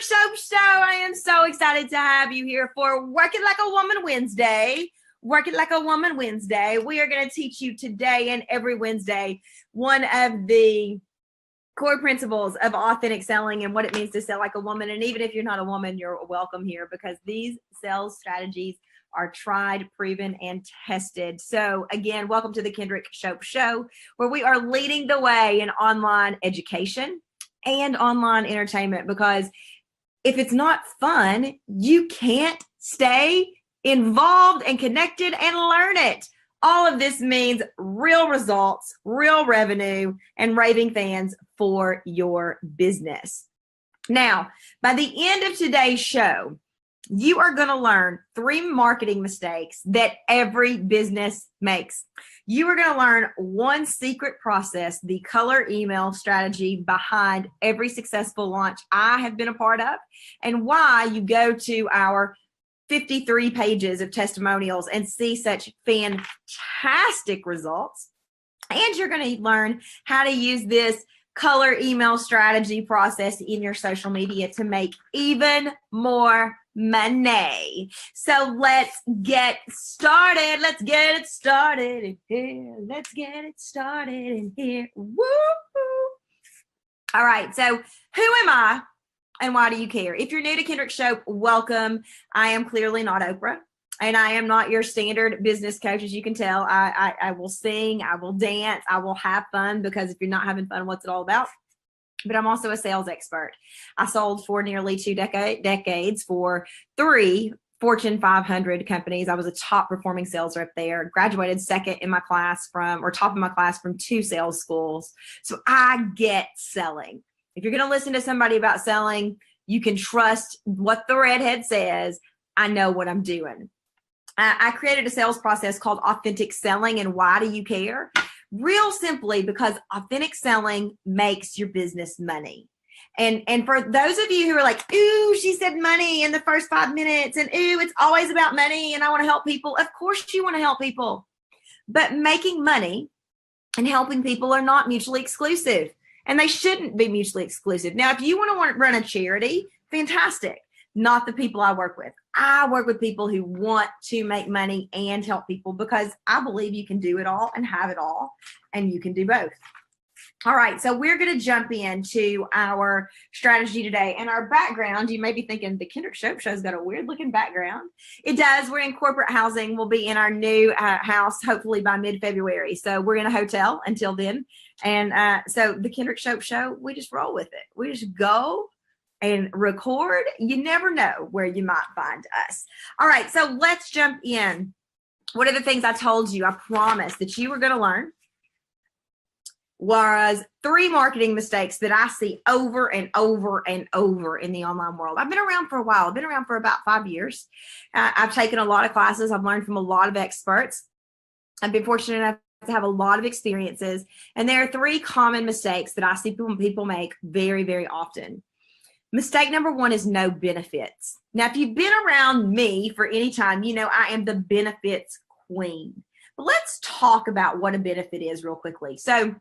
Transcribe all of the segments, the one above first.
Shope Show. I am so excited to have you here for Working Like a Woman Wednesday. Working Like a Woman Wednesday. We are going to teach you today and every Wednesday one of the core principles of authentic selling and what it means to sell like a woman. And even if you're not a woman, you're welcome here because these sales strategies are tried, proven, and tested. So again, welcome to the Kendrick Shope Show, where we are leading the way in online education and online entertainment, because if it's not fun, you can't stay involved and connected and learn it. All of this means real results, real revenue, and raving fans for your business. Now, by the end of today's show, you are going to learn 3 marketing mistakes that every business makes. You are going to learn one secret process, the color email strategy behind every successful launch I have been a part of, and why you go to our 53 pages of testimonials and see such fantastic results. And you're going to learn how to use this color email strategy process in your social media to make even more money. So let's get started. Let's get it started in here. Let's get it started in here. Woo! All right. So who am I and why do you care? If you're new to Kendrick Shope, welcome. I am clearly not Oprah, and I am not your standard business coach. As you can tell, I will sing, I will dance, I will have fun, because if you're not having fun, what's it all about? But I'm also a sales expert. I sold for nearly 2 decades for 3 Fortune 500 companies. I was a top performing sales rep there, graduated second in my class from, or top of my class from 2 sales schools. So I get selling. If you're going to listen to somebody about selling, you can trust what the redhead says. I know what I'm doing. I created a sales process called authentic selling. And why do you care? Real simply, because authentic selling makes your business money. And for those of you who are like, ooh, she said money in the first 5 minutes, and ooh, it's always about money and I want to help people. Of course you want to help people, but making money and helping people are not mutually exclusive, and they shouldn't be mutually exclusive. Now, if you want to run a charity, fantastic. Not the people I work with. I work with people who want to make money and help people, because I believe you can do it all and have it all, and you can do both. All right, so we're going to jump into our strategy today. And our background, you may be thinking, the Kendrick Shope Show's got a weird looking background. It does. We're in corporate housing. We'll be in our new house hopefully by mid-February. So we're in a hotel until then. And so the Kendrick Shope Show, we just roll with it. We just go and record. You never know where you might find us. All right, so let's jump in. One of the things I told you, I promised that you were going to learn, was 3 marketing mistakes that I see over and over and over in the online world. I've been around for a while. I've been around for about 5 years. I've taken a lot of classes. I've learned from a lot of experts. I've been fortunate enough to have a lot of experiences. And there are 3 common mistakes that I see people make very, very often. Mistake number 1 is no benefits. Now, if you've been around me for any time, you know I am the benefits queen. But let's talk about what a benefit is real quickly. So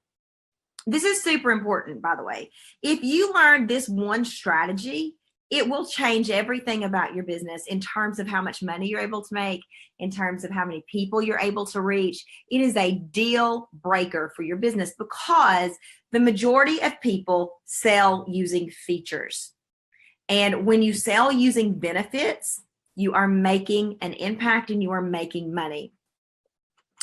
this is super important, by the way. If you learn this one strategy, it will change everything about your business in terms of how much money you're able to make, in terms of how many people you're able to reach. It is a deal breaker for your business, because the majority of people sell using features. And when you sell using benefits, you are making an impact and you are making money.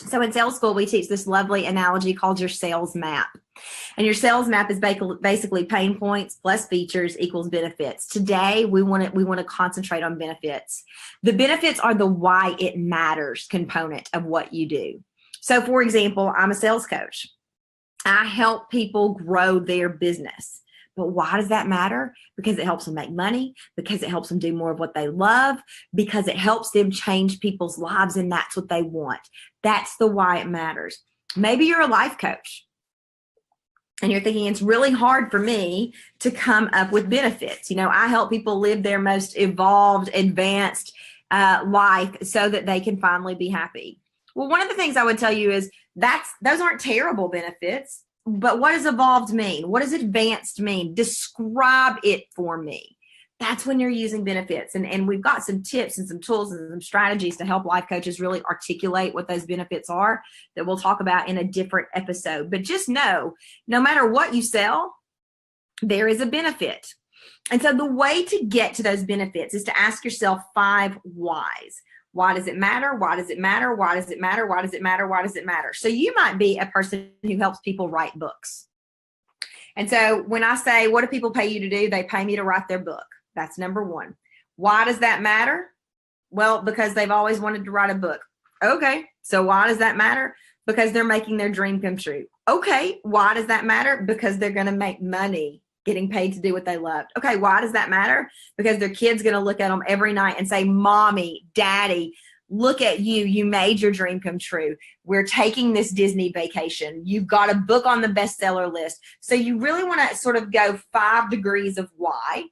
So in sales school, we teach this lovely analogy called your sales map. And your sales map is basically pain points plus features equals benefits. Today, we want to concentrate on benefits. The benefits are the why it matters component of what you do. So for example, I'm a sales coach. I help people grow their business. But why does that matter? Because it helps them make money, because it helps them do more of what they love, because it helps them change people's lives, and that's what they want. That's the why it matters. Maybe you're a life coach and you're thinking, it's really hard for me to come up with benefits. You know, I help people live their most evolved, advanced life so that they can finally be happy. Well, one of the things I would tell you is those aren't terrible benefits. But what does evolved mean? What does advanced mean? Describe it for me. that's when you're using benefits. And we've got some tips and some tools and some strategies to help life coaches really articulate what those benefits are that we'll talk about in a different episode. But just know, no matter what you sell, there is a benefit. And so the way to get to those benefits is to ask yourself 5 whys. Why does it matter? Why does it matter? Why does it matter? Why does it matter? Why does it matter? So you might be a person who helps people write books. And so when I say, what do people pay you to do? They pay me to write their book. That's number 1. Why does that matter? Well, because they've always wanted to write a book. Okay. So why does that matter? Because they're making their dream come true. Okay. Why does that matter? Because they're going to make money getting paid to do what they love. Okay. Why does that matter? Because their kid's going to look at them every night and say, Mommy, Daddy, look at you. You made your dream come true. We're taking this Disney vacation. You've got a book on the bestseller list. So you really want to sort of go 5 degrees of why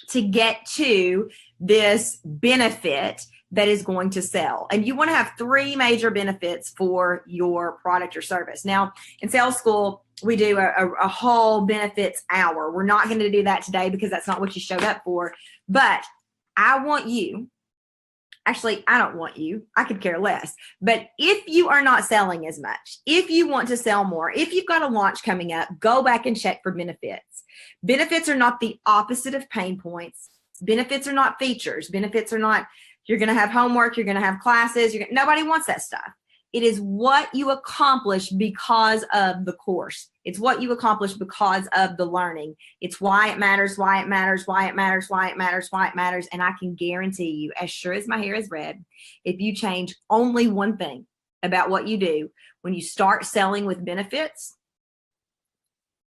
to get to this benefit that is going to sell. And you want to have 3 major benefits for your product or service. Now, in sales school, we do a whole benefits hour. We're not going to do that today because that's not what you showed up for. But I want you, actually, I don't want you. I could care less. But if you are not selling as much, if you want to sell more, if you've got a launch coming up, go back and check for benefits. Benefits are not the opposite of pain points. Benefits are not features. Benefits are not, you're going to have homework, you're going to have classes. Nobody wants that stuff. It is what you accomplish because of the course. It's what you accomplish because of the learning. It's why it matters, why it matters, why it matters, why it matters, why it matters. And I can guarantee you, as sure as my hair is red, if you change only one thing about what you do, when you start selling with benefits,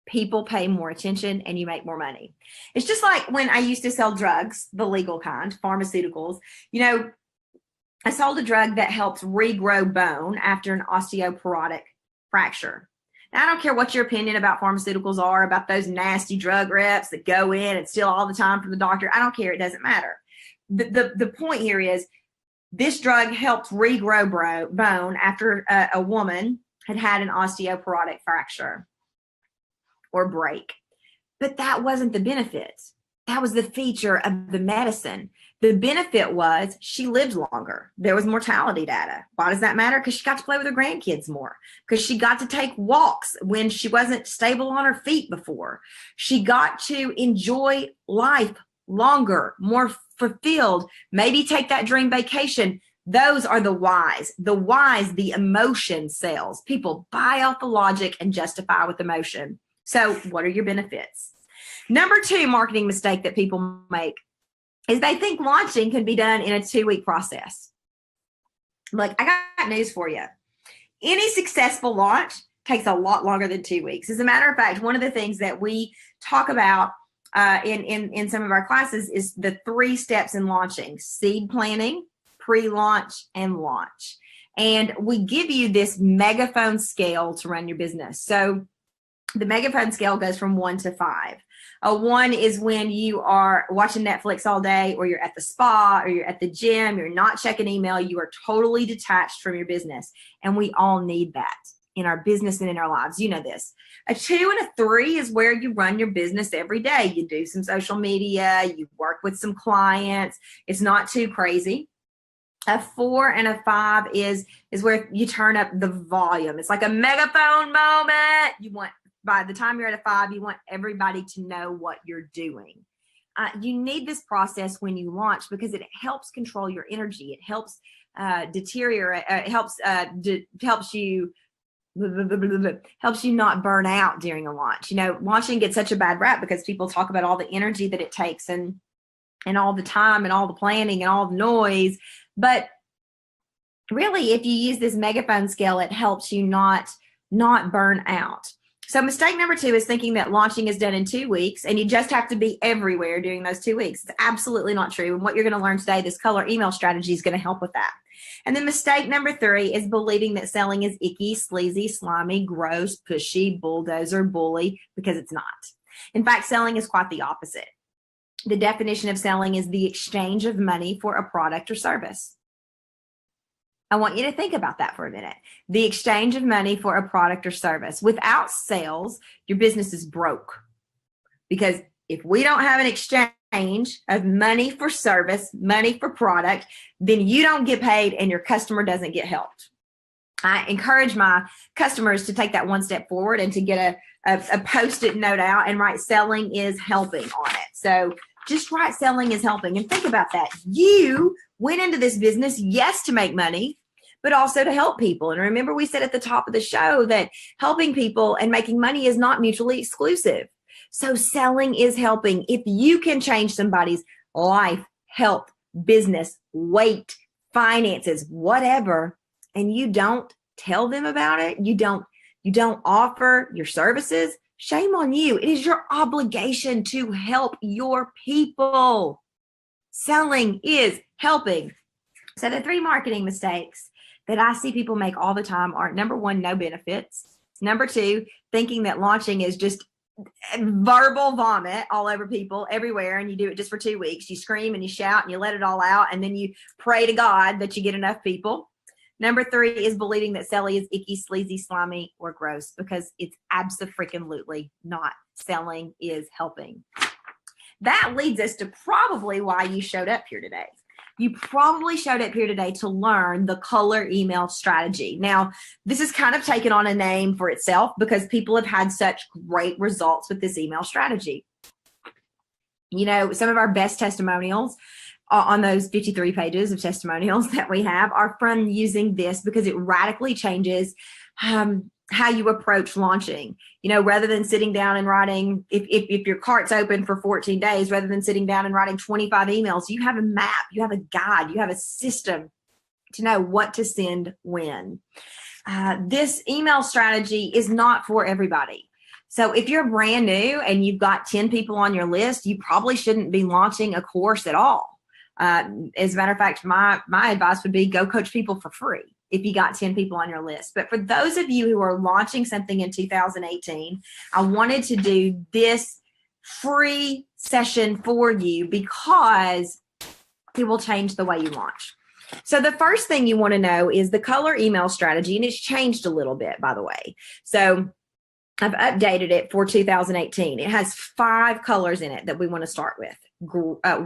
people pay more attention and you make more money. It's just like when I used to sell drugs, the legal kind, pharmaceuticals. I sold a drug that helps regrow bone after an osteoporotic fracture. Now, I don't care what your opinion about pharmaceuticals are, about those nasty drug reps that go in and steal all the time from the doctor. I don't care. It doesn't matter. The point here is this drug helps regrow bone after a woman had an osteoporotic fracture or break. But that wasn't the benefit. That was the feature of the medicine. The benefit was she lived longer. There was mortality data. Why does that matter? Because she got to play with her grandkids more. Because she got to take walks when she wasn't stable on her feet before. She got to enjoy life longer, more fulfilled, maybe take that dream vacation. Those are the whys. The whys, the emotion sells. People buy off the logic and justify with emotion. So what are your benefits? Number 2 marketing mistake that people make is they think launching can be done in a 2-week process. Like, I got news for you. Any successful launch takes a lot longer than 2 weeks. As a matter of fact, one of the things that we talk about in some of our classes is the 3 steps in launching: seed planning, pre-launch, and launch. And we give you this megaphone scale to run your business. So the megaphone scale goes from 1 to 5. A 1 is when you are watching Netflix all day, or you're at the spa, or you're at the gym, you're not checking email, you are totally detached from your business. And we all need that in our business and in our lives. You know this. A 2 and a 3 is where you run your business every day. You do some social media, you work with some clients. It's not too crazy. A 4 and a 5 is where you turn up the volume. It's like a megaphone moment. By the time you're at a 5, you want everybody to know what you're doing. You need this process when you launch because it helps control your energy. It helps deteriorate. It helps you not burn out during a launch. Launching gets such a bad rap because people talk about all the energy that it takes and all the time and all the planning and all the noise. But really, if you use this megaphone scale, it helps you not burn out. So mistake number 2 is thinking that launching is done in 2 weeks and you just have to be everywhere during those 2 weeks. It's absolutely not true. And what you're going to learn today, this color email strategy, is going to help with that. And then mistake number 3 is believing that selling is icky, sleazy, slimy, gross, pushy, bulldozer, bully, because it's not. In fact, selling is quite the opposite. The definition of selling is the exchange of money for a product or service. I want you to think about that for a minute. The exchange of money for a product or service. Without sales, your business is broke because if we don't have an exchange of money for service, money for product, then you don't get paid and your customer doesn't get helped. I encourage my customers to take that one step forward and to get a Post-it note out and write selling is helping on it. So just write selling is helping, and think about that. You went into this business, yes, to make money, but also to help people. And remember, we said at the top of the show that helping people and making money is not mutually exclusive. So selling is helping. If you can change somebody's life, health, business, weight, finances, whatever, and you don't tell them about it, you don't offer your services, shame on you. It is your obligation to help your people. Selling is helping. So the 3 marketing mistakes that I see people make all the time are: number 1, no benefits. Number 2, thinking that launching is just verbal vomit all over people everywhere, and you do it just for 2 weeks. You scream and you shout and you let it all out, and then you pray to God that you get enough people. Number 3 is believing that selling is icky, sleazy, slimy, or gross, because it's abso-freaking-lutely not. Selling is helping. That leads us to probably why you showed up here today. You probably showed up here today to learn the color email strategy. Now, this has kind of taken on a name for itself because people have had such great results with this email strategy. You know, some of our best testimonials on those 53 pages of testimonials that we have are from using this, because it radically changes how you approach launching. You know, rather than sitting down and writing, if your cart's open for 14 days, rather than sitting down and writing 25 emails, you have a map, you have a guide, you have a system to know what to send when. This email strategy is not for everybody. So if you're brand new and you've got 10 people on your list, you probably shouldn't be launching a course at all. As a matter of fact, my advice would be go coach people for free if you got 10 people on your list. But for those of you who are launching something in 2018, I wanted to do this free session for you because it will change the way you launch. So the first thing you want to know is the color email strategy, and it's changed a little bit, by the way. So I've updated it for 2018. It has 5 colors in it that we want to start with: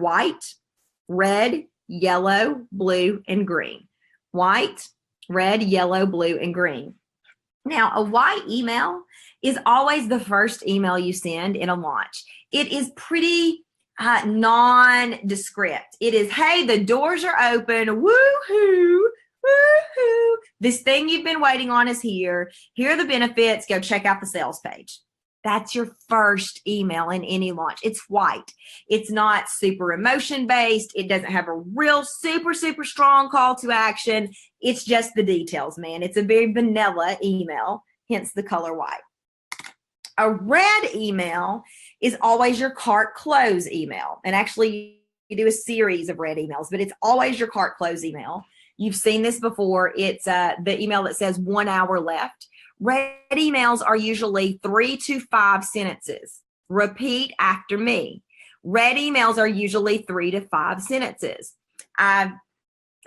white, red, yellow, blue, and green. White, red, yellow, blue, and green. Now, a white email is always the first email you send in a launch. It is pretty nondescript. It is, hey, the doors are open, woohoo, woohoo. This thing you've been waiting on is here. Here are the benefits. Go check out the sales page. That's your first email in any launch. It's white. It's not super emotion-based. It doesn't have a real super, super strong call to action. It's just the details, man. It's a very vanilla email, hence the color white. A red email is always your cart close email. And actually, you do a series of red emails, but it's always your cart close email. You've seen this before. It's the email that says 1 hour left. Red emails are usually 3 to 5 sentences. Repeat after me. Red emails are usually 3 to 5 sentences. I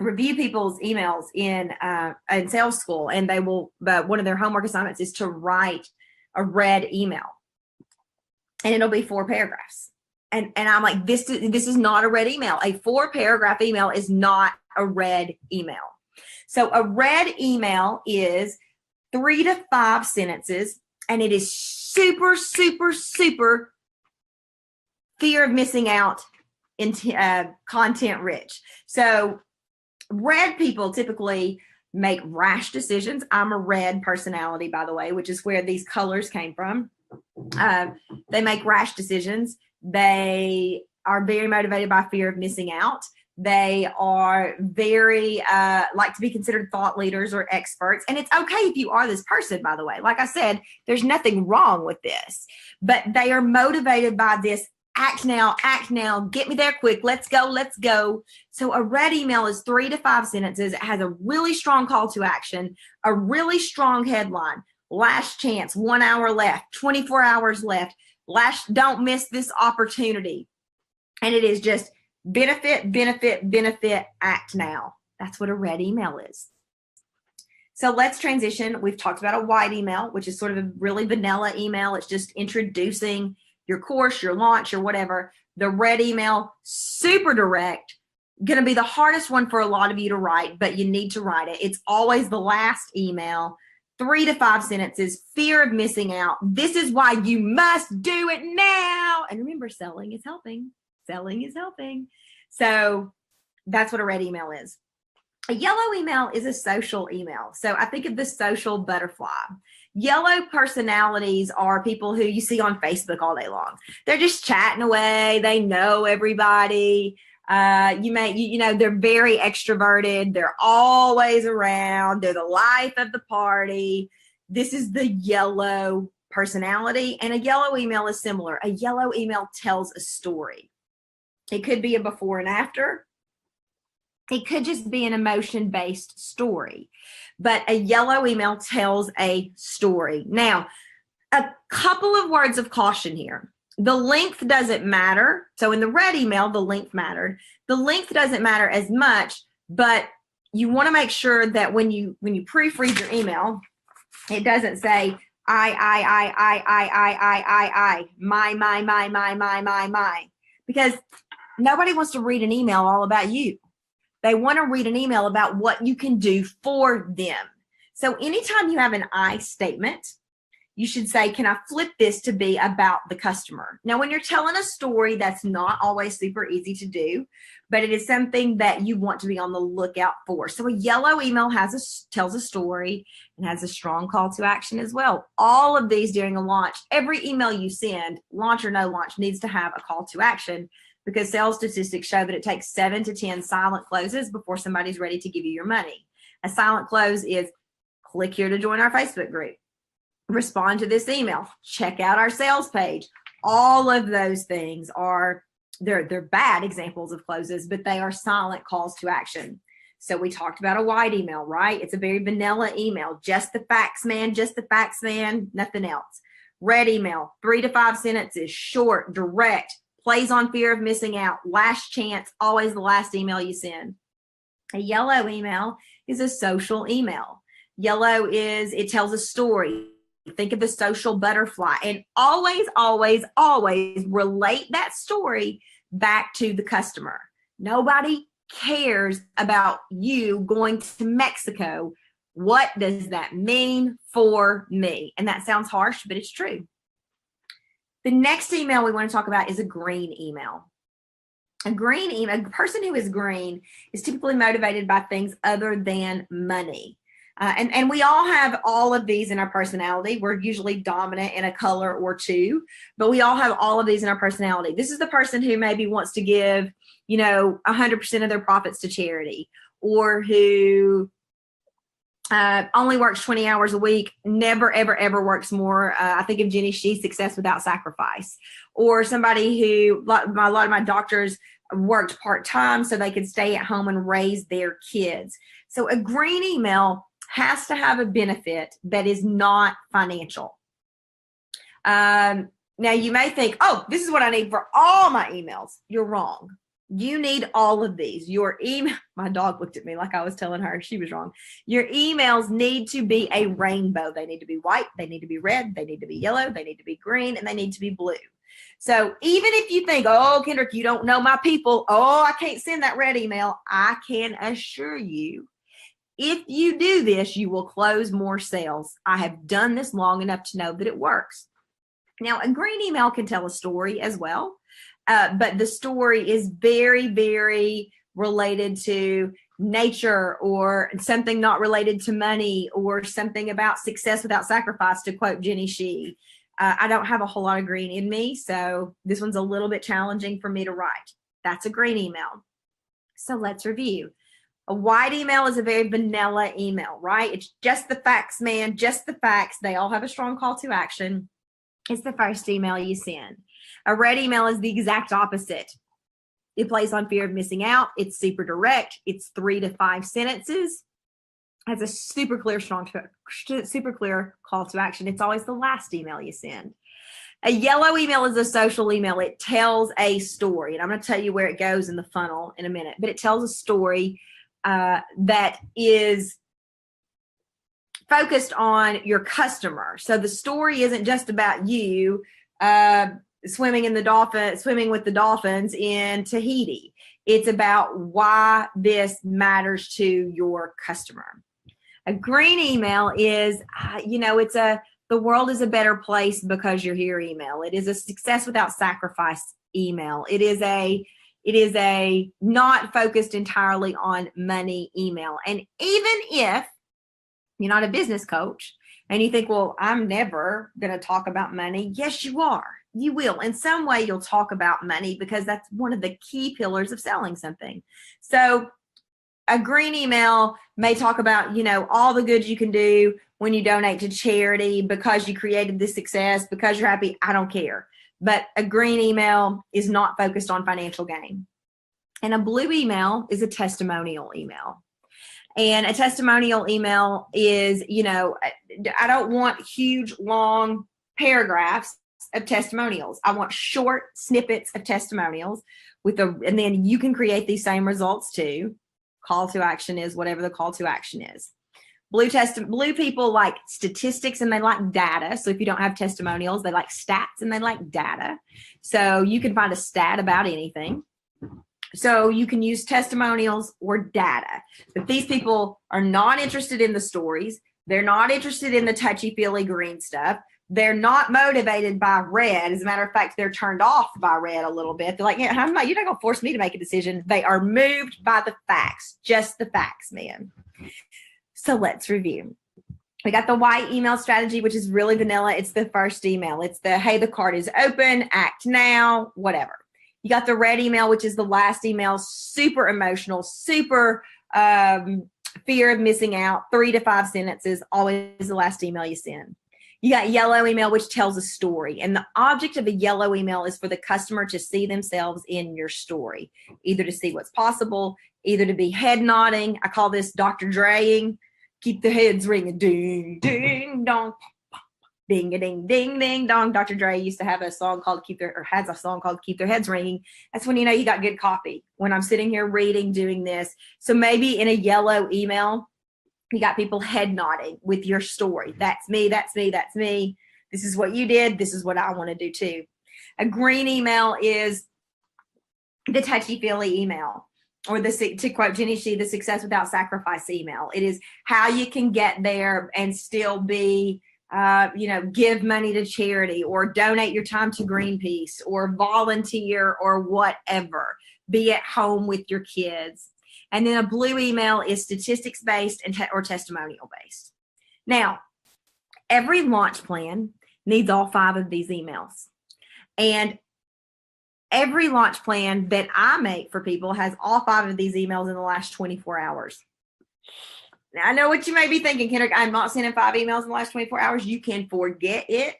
review people's emails in sales school, and they will. One of their homework assignments is to write a red email, and it'll be 4 paragraphs. And I'm like, this is not a red email. A 4-paragraph email is not a red email. So a red email is 3 to 5 sentences, and it is super, super, super fear of missing out in content rich. So red people typically make rash decisions. I'm a red personality, by the way, which is where these colors came from. They make rash decisions. They are very motivated by fear of missing out. They are very like to be considered thought leaders or experts. And it's okay if you are this person, by the way. Like I said, there's nothing wrong with this. But they are motivated by this act now, get me there quick, let's go. So a red email is 3 to 5 sentences. It has a really strong call to action, a really strong headline, last chance, 1 hour left, 24 hours left, don't miss this opportunity. And it is just benefit, act now. That's what a red email is. So let's transition. We've talked about a white email, which is sort of a really vanilla email. It's just introducing your course, your launch, or whatever. The red email, super direct, going to be the hardest one for a lot of you to write, but you need to write it. It's always the last email, 3 to 5 sentences, fear of missing out. This is why you must do it now. And remember, selling is helping. Selling is helping. So that's what a red email is. A yellow email is a social email. So I think of the social butterfly. Yellow personalities are people who you see on Facebook all day long. They're just chatting away. They know everybody. They're very extroverted. They're always around. They're the life of the party. This is the yellow personality. And a yellow email is similar. A yellow email tells a story. It could be a before and after. It could just be an emotion-based story, but a yellow email tells a story. Now, a couple of words of caution here. The length doesn't matter. So in the red email, the length mattered. The length doesn't matter as much, but you want to make sure that when you proofread your email, it doesn't say my, because nobody wants to read an email all about you. They want to read an email about what you can do for them. So anytime you have an I statement, you should say, can I flip this to be about the customer? Now, when you're telling a story, that's not always super easy to do, but it is something that you want to be on the lookout for. So a yellow email tells a story and has a strong call to action as well. All of these during a launch, every email you send, launch or no launch, needs to have a call to action, because sales statistics show that it takes 7 to 10 silent closes before somebody's ready to give you your money. A silent close is click here to join our Facebook group, respond to this email, check out our sales page. All of those things they're bad examples of closes, but they are silent calls to action. So we talked about a white email, right? It's a very vanilla email, just the facts, man, nothing else. Red email, 3 to 5 sentences, short, direct, plays on fear of missing out, last chance, always the last email you send. A yellow email is a social email. Yellow it tells a story. Think of the social butterfly, and always, always, always relate that story back to the customer. Nobody cares about you going to Mexico. What does that mean for me? And that sounds harsh, but it's true. The next email we want to talk about is a green email. A green email, a person who is green is typically motivated by things other than money. And we all have all of these in our personality. We're usually dominant in a color or two, but we all have all of these in our personality. This is the person who maybe wants to give, 100% of their profits to charity, or who only works 20 hours a week, never, ever, ever works more. I think of Jenny Shee's Success Without Sacrifice, or somebody who, a lot of my doctors worked part-time so they could stay at home and raise their kids. So a green email has to have a benefit that is not financial. Now you may think, oh, this is what I need for all my emails. You're wrong. You need all of these. Your email, my dog looked at me like I was telling her she was wrong. Your emails need to be a rainbow. They need to be white. They need to be red. They need to be yellow. They need to be green, and they need to be blue. So even if you think, oh, Kendrick, you don't know my people. Oh, I can't send that red email. I can assure you, if you do this, you will close more sales. I have done this long enough to know that it works. Now, a green email can tell a story as well. But the story is very, very related to nature, or something not related to money, or something about success without sacrifice, to quote Jenny Shee. I don't have a whole lot of green in me, so this one's a little bit challenging for me to write. That's a green email. So let's review. A white email is a very vanilla email, right? It's just the facts, man, just the facts. They all have a strong call to action. It's the first email you send. A red email is the exact opposite. It plays on fear of missing out. It's super direct. It's 3 to 5 sentences. Has a super clear call to action. It's always the last email you send. A yellow email is a social email. It tells a story, and I'm going to tell you where it goes in the funnel in a minute, but it tells a story that is focused on your customer. So the story isn't just about you. swimming with the dolphins in Tahiti. It's about why this matters to your customer. A green email is, the world is a better place because you're here email. It is a success without sacrifice email. It is a not focused entirely on money email. And even if you're not a business coach and you think, well, I'm never going to talk about money. Yes, you are. You will. In some way, you'll talk about money because that's one of the key pillars of selling something. So a green email may talk about, all the good you can do when you donate to charity because you created this success, because you're happy. I don't care. But a green email is not focused on financial gain. And a blue email is a testimonial email. And a testimonial email is, I don't want huge, long paragraphs of testimonials. I want short snippets of testimonials and then you can create these same results too. Call to action is whatever the call to action is. Blue people like statistics and they like data. So if you don't have testimonials, they like stats and they like data. So you can find a stat about anything. So you can use testimonials or data. But these people are not interested in the stories. They're not interested in the touchy-feely green stuff. They're not motivated by red. As a matter of fact, they're turned off by red a little bit. They're like, you're not going to force me to make a decision. They are moved by the facts, just the facts, man. So let's review. We got the white email strategy, which is really vanilla. It's the first email. It's the, hey, the card is open, act now, whatever. You got the red email, which is the last email, super emotional, super fear of missing out, 3 to 5 sentences, always the last email you send. You got yellow email, which tells a story. And the object of a yellow email is for the customer to see themselves in your story, either to see what's possible, either to be head nodding. I call this Dr. Dreing. Keep the heads ringing. Ding, ding, dong. Ding, a ding, ding, ding, dong. Dr. Dre used to have a song called has a song called Keep Their Heads Ringing. That's when you got good copy. When I'm sitting here reading, doing this. So maybe in a yellow email, you got people head nodding with your story. That's me, that's me, that's me. This is what you did. This is what I want to do too. A green email is the touchy-feely email, or to quote Jenny Shee, the success without sacrifice email. It is how you can get there and still be give money to charity or donate your time to Greenpeace or volunteer or whatever. Be at home with your kids. And then a blue email is statistics-based or testimonial-based. Now, every launch plan needs all 5 of these emails. And every launch plan that I make for people has all 5 of these emails in the last 24 hours. Now, I know what you may be thinking, Kendrick. I'm not sending 5 emails in the last 24 hours. You can forget it.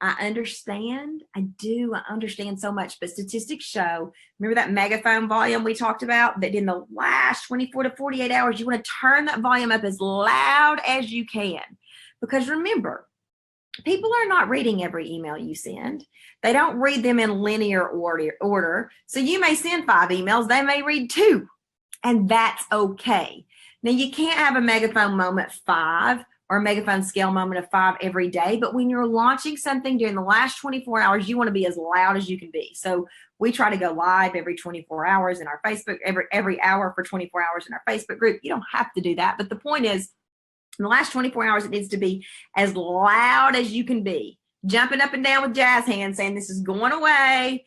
I understand. I do. I understand so much. But statistics show, remember that megaphone volume we talked about? That in the last 24 to 48 hours, you want to turn that volume up as loud as you can. Because remember, people are not reading every email you send. They don't read them in linear order. So you may send 5 emails. They may read 2. And that's okay. Now, you can't have a megaphone moment 5 or a megaphone scale moment of 5 every day. But when you're launching something during the last 24 hours, you want to be as loud as you can be. So we try to go live every 24 hours in our Facebook, every hour for 24 hours in our Facebook group. You don't have to do that. But the point is, in the last 24 hours, it needs to be as loud as you can be. Jumping up and down with jazz hands, saying this is going away.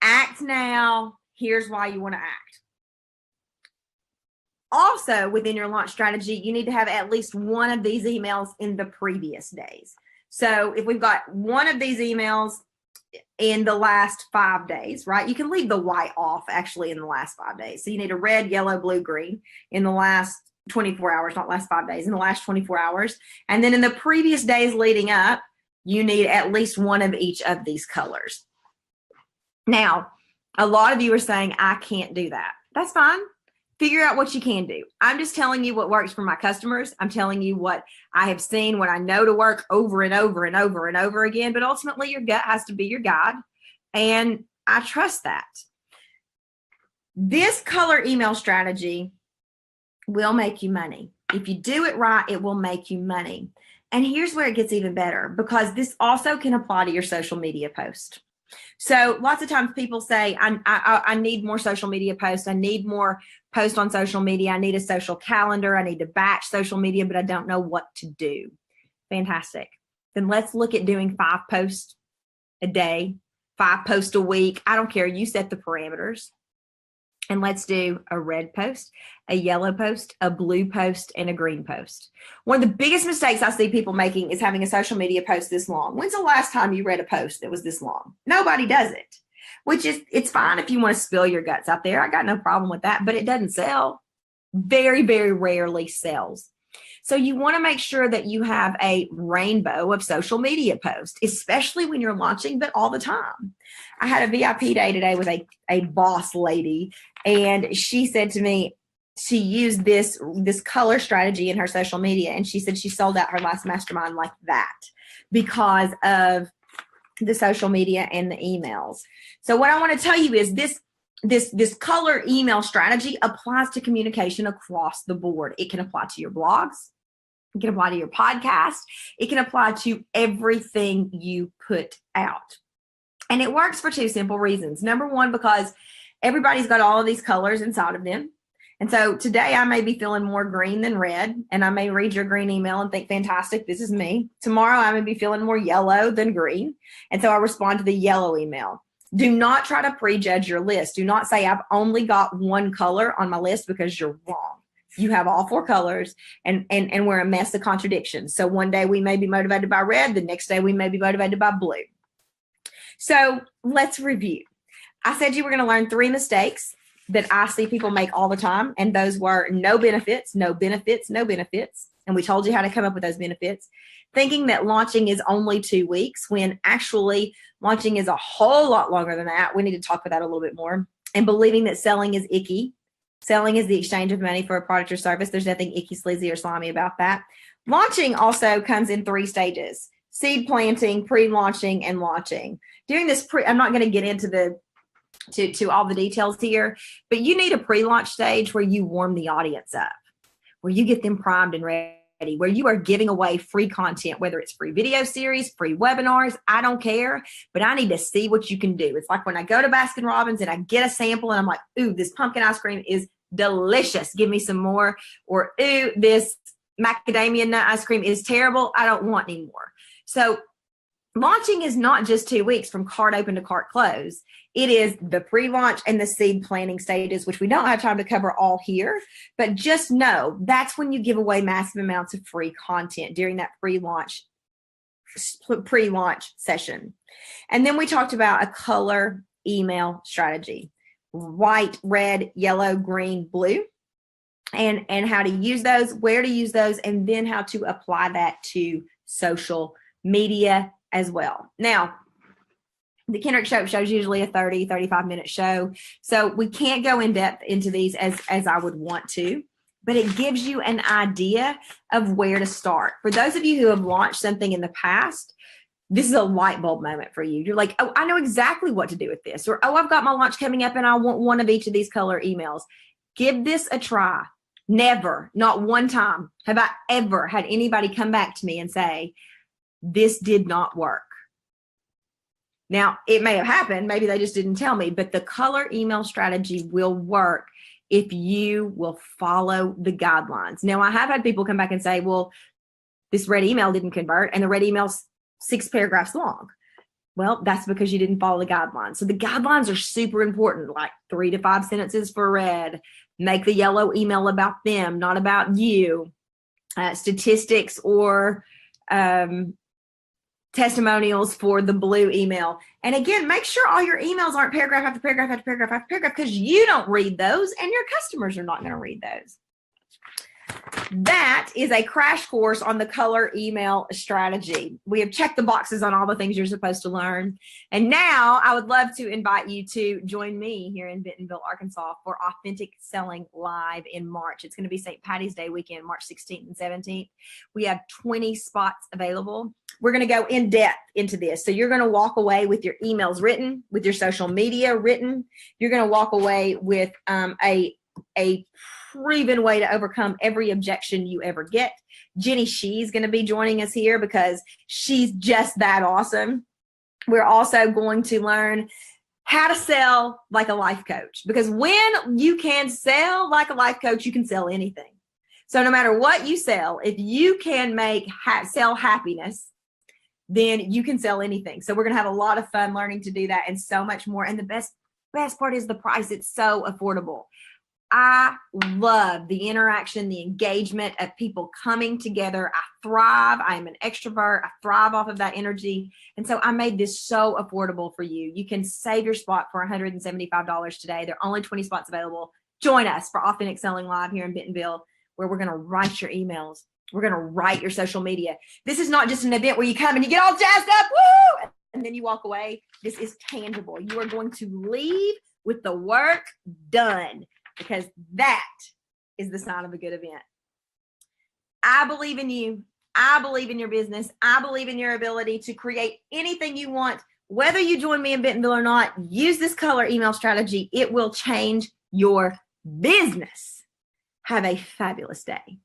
Act now. Here's why you want to act. Also, within your launch strategy, you need to have at least one of these emails in the previous days. So if we've got one of these emails in the last 5 days, right? You can leave the white off actually in the last 5 days. So you need a red, yellow, blue, green in the last 24 hours, not last 5 days, in the last 24 hours. And then in the previous days leading up, you need at least one of each of these colors. Now, a lot of you are saying, I can't do that. That's fine. Figure out what you can do. I'm just telling you what works for my customers. I'm telling you what I have seen, what I know to work over and over and over and over again. But ultimately, your gut has to be your guide. And I trust that. This color email strategy will make you money. If you do it right, it will make you money. And here's where it gets even better, because this also can apply to your social media post. So lots of times people say, I need more social media posts. I need more posts on social media. I need a social calendar. I need to batch social media, but I don't know what to do. Fantastic. Then let's look at doing 5 posts a day, 5 posts a week. I don't care. You set the parameters. And let's do a red post, a yellow post, a blue post, and a green post. One of the biggest mistakes I see people making is having a social media post this long. When's the last time you read a post that was this long? Nobody does it, which is, it's fine if you want to spill your guts out there. I got no problem with that, but it doesn't sell. Very, very rarely sells. So you want to make sure that you have a rainbow of social media posts, especially when you're launching, but all the time. I had a VIP day today with a boss lady, and she said to me, she used this color strategy in her social media, and she said she sold out her last mastermind like that because of the social media and the emails. So what I want to tell you is this color email strategy applies to communication across the board. It can apply to your blogs. It can apply to your podcast. It can apply to everything you put out. And it works for 2 simple reasons. Number one, because everybody's got all of these colors inside of them. And so today I may be feeling more green than red, and I may read your green email and think, fantastic, this is me. Tomorrow I may be feeling more yellow than green. And so I respond to the yellow email. Do not try to prejudge your list. Do not say I've only got one color on my list, because you're wrong. You have all 4 colors, and we're a mess of contradictions. So one day we may be motivated by red. The next day we may be motivated by blue. So let's review. I said you were going to learn 3 mistakes that I see people make all the time. And those were no benefits, no benefits, no benefits. And we told you how to come up with those benefits. Thinking that launching is only 2 weeks, when actually launching is a whole lot longer than that. We need to talk about that a little bit more. And believing that selling is icky. Selling is the exchange of money for a product or service. There's nothing icky, sleazy, or slimy about that. Launching also comes in 3 stages: seed planting, pre-launching, and launching. During this I'm not going to get into to all the details here, but you need a pre-launch stage where you warm the audience up, where you get them primed and ready, where you are giving away free content, whether it's free video series, free webinars, I don't care, but I need to see what you can do. It's like when I go to Baskin Robbins and I get a sample and I'm like, ooh, this pumpkin ice cream is delicious. Give me some more. Or, ooh, this macadamia nut ice cream is terrible. I don't want any more. So launching is not just 2 weeks from cart open to cart close. It is the pre-launch and the seed planting stages, which we don't have time to cover all here, but just know that's when you give away massive amounts of free content during that pre-launch session. And then we talked about a color email strategy: white, red, yellow, green, blue, and how to use those, where to use those, and then how to apply that to social media as well. Now, the Kendrick Shope show is usually a 30, 35-minute show, so we can't go in depth into these as I would want to, but it gives you an idea of where to start. For those of you who have launched something in the past, this is a light bulb moment for you. You're like, oh, I know exactly what to do with this. Or, oh, I've got my launch coming up and I want one of each of these color emails. Give this a try. Never, not one time have I ever had anybody come back to me and say, this did not work. Now, it may have happened. Maybe they just didn't tell me, but the color email strategy will work if you will follow the guidelines. Now, I have had people come back and say, well, this red email didn't convert, and the red email's 6 paragraphs long. Well, that's because you didn't follow the guidelines. So the guidelines are super important, like 3 to 5 sentences for red. Make the yellow email about them, not about you. Statistics or testimonials for the blue email. And again, make sure all your emails aren't paragraph after paragraph after paragraph after paragraph, because you don't read those and your customers are not going to read those. That is a crash course on the color email strategy. We have checked the boxes on all the things you're supposed to learn. And now I would love to invite you to join me here in Bentonville, Arkansas for Authentic Selling Live in March. It's going to be St. Patty's Day weekend, March 16th and 17th. We have 20 spots available. We're going to go in depth into this. So you're going to walk away with your emails written, with your social media written. You're going to walk away with a proven way to overcome every objection you ever get. Jenny She's going to be joining us here because she's just that awesome. We're also going to learn how to sell like a life coach, because when you can sell like a life coach, you can sell anything. So no matter what you sell, if you can sell happiness, then you can sell anything. So we're going to have a lot of fun learning to do that and so much more. And the best part is the price. It's so affordable. I love the interaction, the engagement of people coming together. I thrive. I am an extrovert. I thrive off of that energy. And so I made this so affordable for you. You can save your spot for $175 today. There are only 20 spots available. Join us for Authentic Selling Live here in Bentonville, where we're going to write your emails. We're going to write your social media. This is not just an event where you come and you get all jazzed up, woo, and then you walk away. This is tangible. You are going to leave with the work done, because that is the sign of a good event. I believe in you. I believe in your business. I believe in your ability to create anything you want. Whether you join me in Bentonville or not, use this color email strategy. It will change your business. Have a fabulous day.